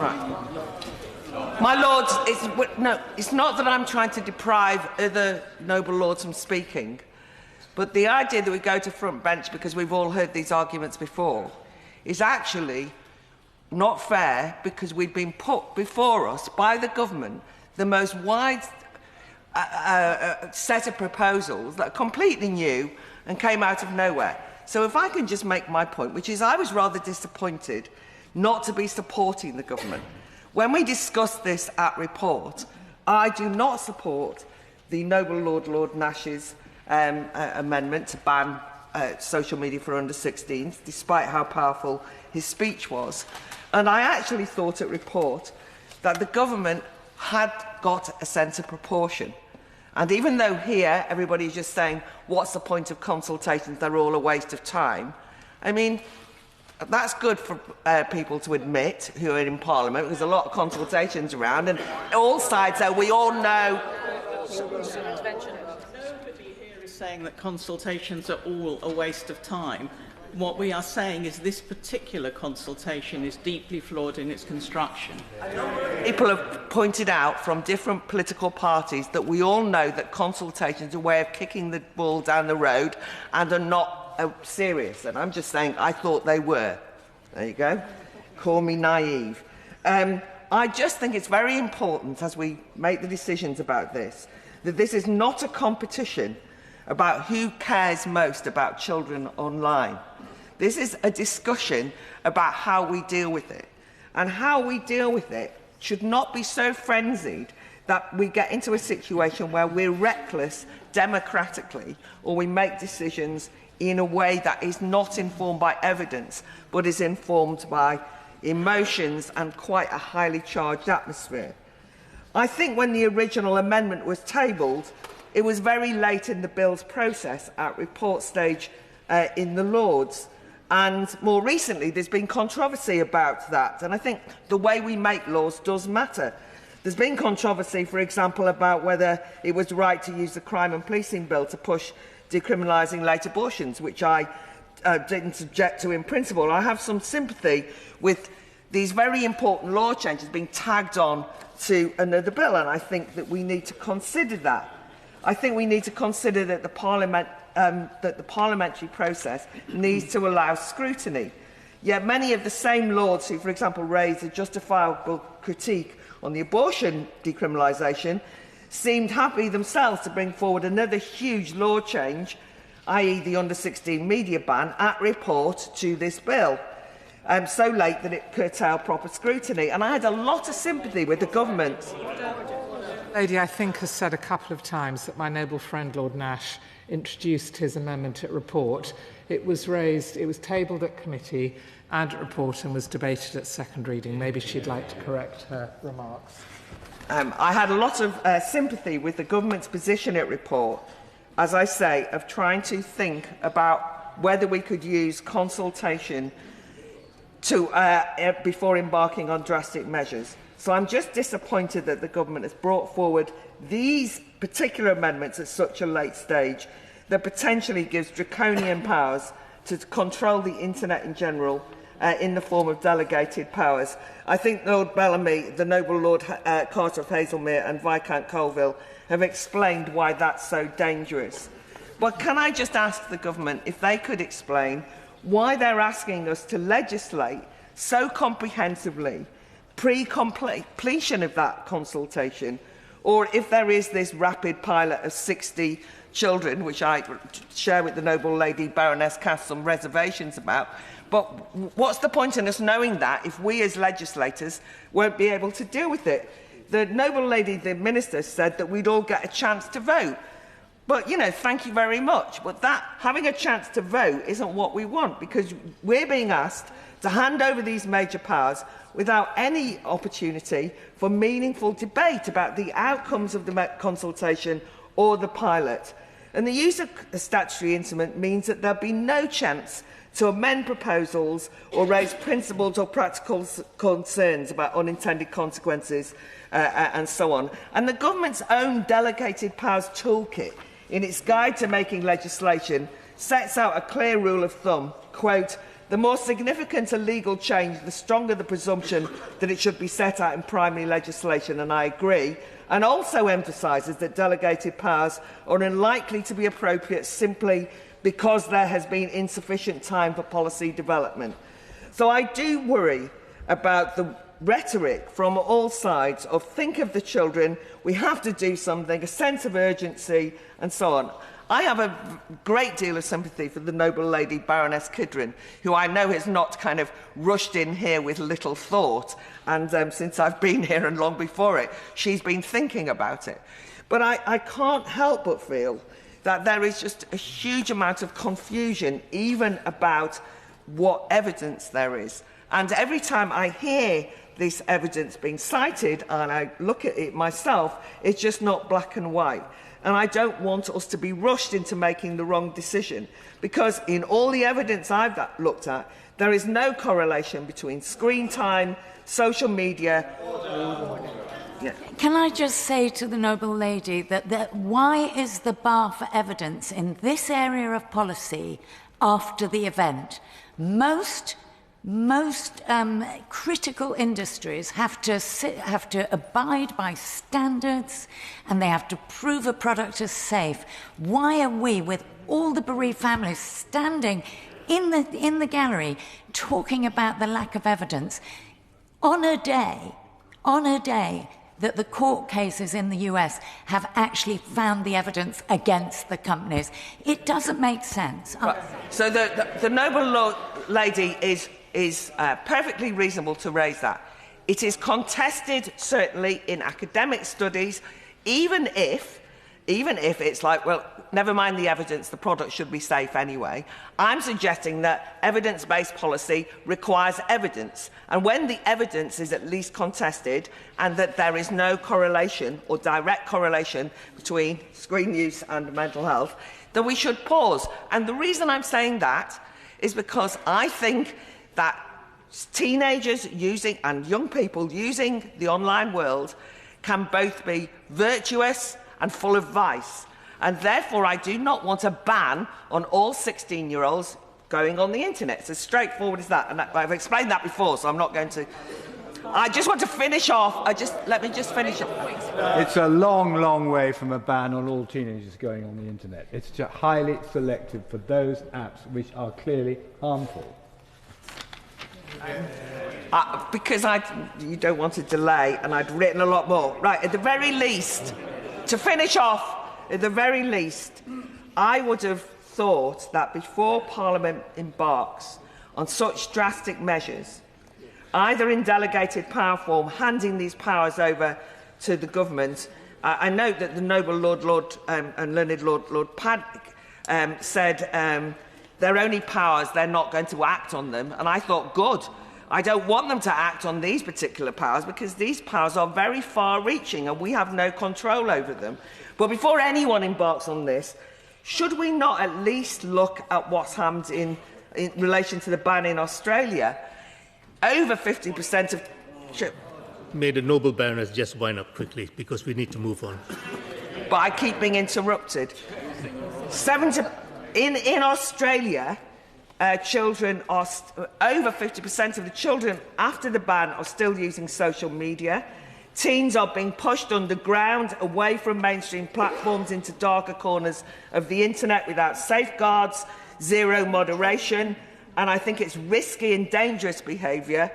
Right. My lords, it's not that I'm trying to deprive other noble lords from speaking, but the idea that we go to front bench because we've all heard these arguments before is actually not fair, because we've been put before us by the government the most wide set of proposals that are completely new and came out of nowhere. So if I can just make my point, which is I was rather disappointed not to be supporting the government. When we discussed this at report, I do not support the noble Lord Nash's amendment to ban social media for under-16s, despite how powerful his speech was. And I actually thought at report that the government had got a sense of proportion. And even though here everybody's just saying, what's the point of consultations, they're all a waste of time, I mean, that's good for people to admit who are in Parliament. There's a lot of consultations around, and all sides, so we all know. Nobody here is saying that consultations are all a waste of time. What we are saying is this particular consultation is deeply flawed in its construction. People have pointed out from different political parties that we all know that consultations are a way of kicking the ball down the road and are not serious. And I'm just saying I thought they were. There you go. Call me naive. I just think it's very important as we make the decisions about this, that this is not a competition about who cares most about children online. This is a discussion about how we deal with it. And how we deal with it should not be so frenzied that we get into a situation where we're reckless democratically, or we make decisions in a way that is not informed by evidence, but is informed by emotions and quite a highly charged atmosphere. I think when the original amendment was tabled, it was very late in the bill's process at report stage in the Lords. And more recently, there's been controversy about that. And I think the way we make laws does matter. There's been controversy, for example, about whether it was right to use the Crime and Policing Bill to push decriminalising late abortions, which I didn't object to in principle. I have some sympathy with these very important law changes being tagged on to another bill, and I think that we need to consider that. I think we need to consider that the parliamentary process needs to allow scrutiny. Yet many of the same Lords who, for example, raised a justifiable critique on the abortion decriminalisation seemed happy themselves to bring forward another huge law change, i.e. the under-16 media ban, at report to this bill, so late that it curtailed proper scrutiny. And I had a lot of sympathy with the government. Lady, I think, has said a couple of times that my noble friend Lord Nash introduced his amendment at report. It was raised, it was tabled at committee and at report and was debated at second reading. Maybe she'd like to correct her remarks. I had a lot of sympathy with the government's position at report, as I say, of trying to think about whether we could use consultation to, before embarking on drastic measures. So I'm just disappointed that the government has brought forward these particular amendments at such a late stage that potentially gives draconian powers to control the internet in general in the form of delegated powers. I think Lord Bellamy, the noble Lord Carter of Hazelmere and Viscount Colville have explained why that's so dangerous. But can I just ask the government if they could explain why they're asking us to legislate so comprehensively pre-completion of that consultation, or if there is this rapid pilot of 60 children, which I share with the noble lady Baroness Cass some reservations about. But what's the point in us knowing that if we as legislators won't be able to deal with it? The noble lady, the minister, said that we'd all get a chance to vote. But, you know, thank you very much. But that, having a chance to vote isn't what we want, because we're being asked to hand over these major powers without any opportunity for meaningful debate about the outcomes of the consultation or the pilot. And the use of a statutory instrument means that there'll be no chance to amend proposals or raise principled or practical concerns about unintended consequences and so on. And the government's own delegated powers toolkit, in its guide to making legislation, sets out a clear rule of thumb, quote, the more significant a legal change, the stronger the presumption that it should be set out in primary legislation, and I agree, and also emphasises that delegated powers are unlikely to be appropriate simply because there has been insufficient time for policy development. So I do worry about the rhetoric from all sides of think of the children, we have to do something, a sense of urgency and so on. I have a great deal of sympathy for the noble lady Baroness Kidron, who I know has not kind of rushed in here with little thought, and since I've been here and long before it, she's been thinking about it. But I can't help but feel that there is just a huge amount of confusion even about what evidence there is. And every time I hear this evidence being cited and I look at it myself, it's just not black and white. And I don't want us to be rushed into making the wrong decision, because in all the evidence I've looked at, there is no correlation between screen time, social media. Yeah. Can I just say to the noble lady that why is the bar for evidence in this area of policy after the event? Most critical industries have to abide by standards, and they have to prove a product is safe. Why are we, with all the bereaved families, standing in the gallery talking about the lack of evidence on a day that the court cases in the US have actually found the evidence against the companies? It doesn't make sense. Right. So the noble lady is perfectly reasonable to raise that. It is contested, certainly, in academic studies, even if it's like, well, never mind the evidence, the product should be safe anyway. I'm suggesting that evidence-based policy requires evidence. And when the evidence is at least contested and that there is no correlation or direct correlation between screen use and mental health, then we should pause. And the reason I'm saying that is because I think that teenagers using and young people using the online world can both be virtuous and full of vice. And therefore, I do not want a ban on all 16-year-olds going on the internet. It's as straightforward as that. And I've explained that before, so I'm not going to... I just want to finish off. Let me just finish it. It's a long, long way from a ban on all teenagers going on the internet. It's just highly selective for those apps which are clearly harmful. Because you don't want to delay, and I'd written a lot more. Right, at the very least, to finish off, at the very least, I would have thought that before Parliament embarks on such drastic measures, either in delegated power form, handing these powers over to the government. I note that the noble Lord and learned Lord Paddock said they're only powers, they're not going to act on them. And I thought, good. I don't want them to act on these particular powers, because these powers are very far-reaching and we have no control over them. But before anyone embarks on this, should we not at least look at what's happened in relation to the ban in Australia? Over 50% of... May the noble Baroness just wind up quickly, because we need to move on. But I keep being interrupted. In Australia, children are... over 50% of the children after the ban are still using social media. Teens are being pushed underground, away from mainstream platforms, into darker corners of the internet without safeguards, zero moderation, and I think it's risky and dangerous behaviour.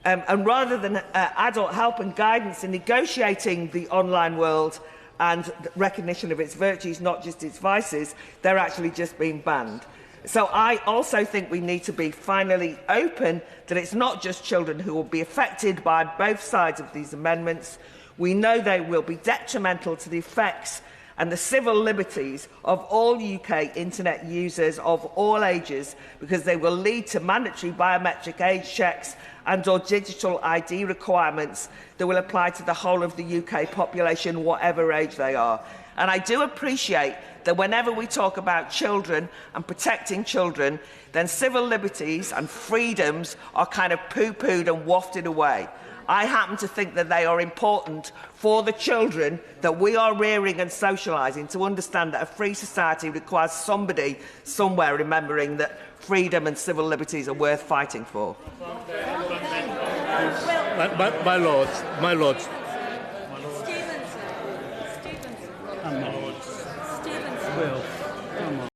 And rather than adult help and guidance in negotiating the online world and recognition of its virtues, not just its vices, they're actually just being banned. So I also think we need to be finally open that it's not just children who will be affected by both sides of these amendments. We know they will be detrimental to the effects and the civil liberties of all UK internet users of all ages, because they will lead to mandatory biometric age checks and/or digital ID requirements that will apply to the whole of the UK population, whatever age they are. And I do appreciate that whenever we talk about children and protecting children, then civil liberties and freedoms are kind of poo-pooed and wafted away. I happen to think that they are important for the children that we are rearing and socialising, to understand that a free society requires somebody somewhere remembering that freedom and civil liberties are worth fighting for. My lords, Stevenson.